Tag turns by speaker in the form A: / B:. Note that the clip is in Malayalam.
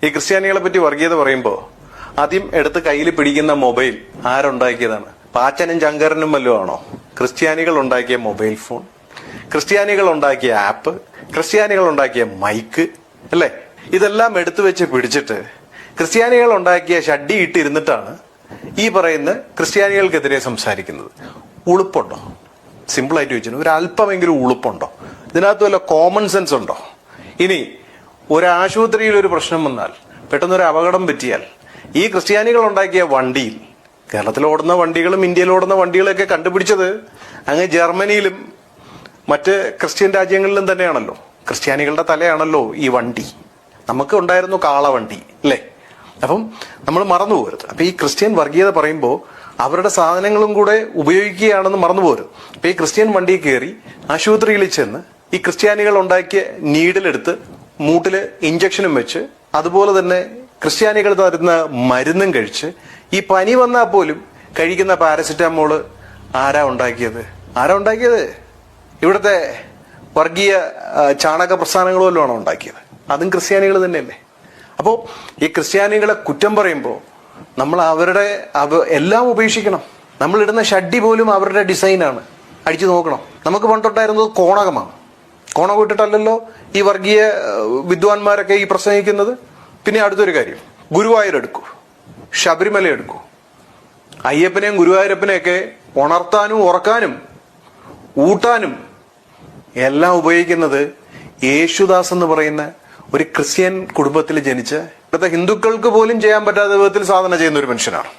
A: ഈ ക്രിസ്ത്യാനികളെ പറ്റി വർഗീയത പറയുമ്പോൾ ആദ്യം എടുത്ത് കയ്യിൽ പിടിക്കുന്ന മൊബൈൽ ആരുണ്ടാക്കിയതാണ്? പാച്ചനും ചങ്കരനും വല്ലതും ആണോ? ക്രിസ്ത്യാനികൾ ഉണ്ടാക്കിയ മൊബൈൽ ഫോൺ, ക്രിസ്ത്യാനികൾ ഉണ്ടാക്കിയ ആപ്പ്, ക്രിസ്ത്യാനികൾ ഉണ്ടാക്കിയ മൈക്ക്, അല്ലേ? ഇതെല്ലാം എടുത്തു വെച്ച് പിടിച്ചിട്ട് ക്രിസ്ത്യാനികൾ ഉണ്ടാക്കിയ ഷഡ്ഡി ഇട്ടിരുന്നിട്ടാണ് ഈ പറയുന്ന ക്രിസ്ത്യാനികൾക്കെതിരെ സംസാരിക്കുന്നത്. ഉളുപ്പുണ്ടോ? സിമ്പിളായിട്ട് ചോദിച്ചു, ഒരു അല്പമെങ്കിലും ഉളുപ്പുണ്ടോ? ഇതിനകത്ത് വല്ല കോമൺ സെൻസ് ഉണ്ടോ? ഇനി ഒരാശുപത്രിയിൽ ഒരു പ്രശ്നം വന്നാൽ, പെട്ടെന്നൊരു അപകടം പറ്റിയാൽ, ഈ ക്രിസ്ത്യാനികൾ ഉണ്ടാക്കിയ വണ്ടിയിൽ, കേരളത്തിൽ ഓടുന്ന വണ്ടികളും ഇന്ത്യയിൽ ഓടുന്ന വണ്ടികളൊക്കെ കണ്ടുപിടിച്ചത് അങ്ങ് ജർമ്മനിയിലും മറ്റ് ക്രിസ്ത്യൻ രാജ്യങ്ങളിലും തന്നെയാണല്ലോ. ക്രിസ്ത്യാനികളുടെ തലയാണല്ലോ ഈ വണ്ടി. നമുക്ക് ഉണ്ടായിരുന്നു കാളവണ്ടി, അല്ലേ? അപ്പം നമ്മൾ മറന്നു പോകരുത്. അപ്പൊ ഈ ക്രിസ്ത്യൻ വർഗീയത പറയുമ്പോൾ അവരുടെ സാധനങ്ങളും കൂടെ ഉപയോഗിക്കുകയാണെന്ന് മറന്നു പോകരുത്. അപ്പൊ ഈ ക്രിസ്ത്യൻ വണ്ടിയിൽ കയറി ആശുപത്രിയിൽ ചെന്ന് ഈ ക്രിസ്ത്യാനികൾ ഉണ്ടാക്കിയ നീഡിലെടുത്ത് മൂട്ടില് ഇഞ്ചക്ഷനും വെച്ച്, അതുപോലെ തന്നെ ക്രിസ്ത്യാനികൾ തരുന്ന മരുന്നും കഴിച്ച്, ഈ പനി വന്നാൽ പോലും കഴിക്കുന്ന പാരസിറ്റാമോള് ആരാ ഉണ്ടാക്കിയത്? ഇവിടുത്തെ വർഗീയ ചാണക പ്രസ്ഥാനങ്ങൾ വല്ലതുമാണോ ഉണ്ടാക്കിയത്? അതും ക്രിസ്ത്യാനികൾ തന്നെയല്ലേ? അപ്പോൾ ഈ ക്രിസ്ത്യാനികളെ കുറ്റം പറയുമ്പോൾ നമ്മൾ അവരുടെ എല്ലാം ഉപേക്ഷിക്കണം. നമ്മൾ ഇടുന്ന ഷഡ്ഡി പോലും അവരുടെ ഡിസൈനാണ്. അടിച്ചു നോക്കണം. നമുക്ക് പണ്ടൊട്ടായിരുന്നത് കോണകമാണ്. കോണകം ഇട്ടിട്ടല്ലല്ലോ ഈ വർഗീയ വിദ്വാൻമാരൊക്കെ ഈ പ്രസംഗിക്കുന്നത്. പിന്നെ അടുത്തൊരു കാര്യം, ഗുരുവായൂർ എടുക്കൂ, ശബരിമല എടുക്കൂ. അയ്യപ്പനെയും ഗുരുവായൂരപ്പനെയൊക്കെ ഉണർത്താനും ഉറക്കാനും ഊട്ടാനും എല്ലാം ഉപയോഗിക്കുന്നത് യേശുദാസ് എന്ന് പറയുന്ന ഒരു ക്രിസ്ത്യൻ കുടുംബത്തിൽ ജനിച്ച് ഇവിടുത്തെ ഹിന്ദുക്കൾക്ക് പോലും ചെയ്യാൻ പറ്റാത്ത വിധത്തിൽ സാധന ചെയ്യുന്ന ഒരു മനുഷ്യനാണ്.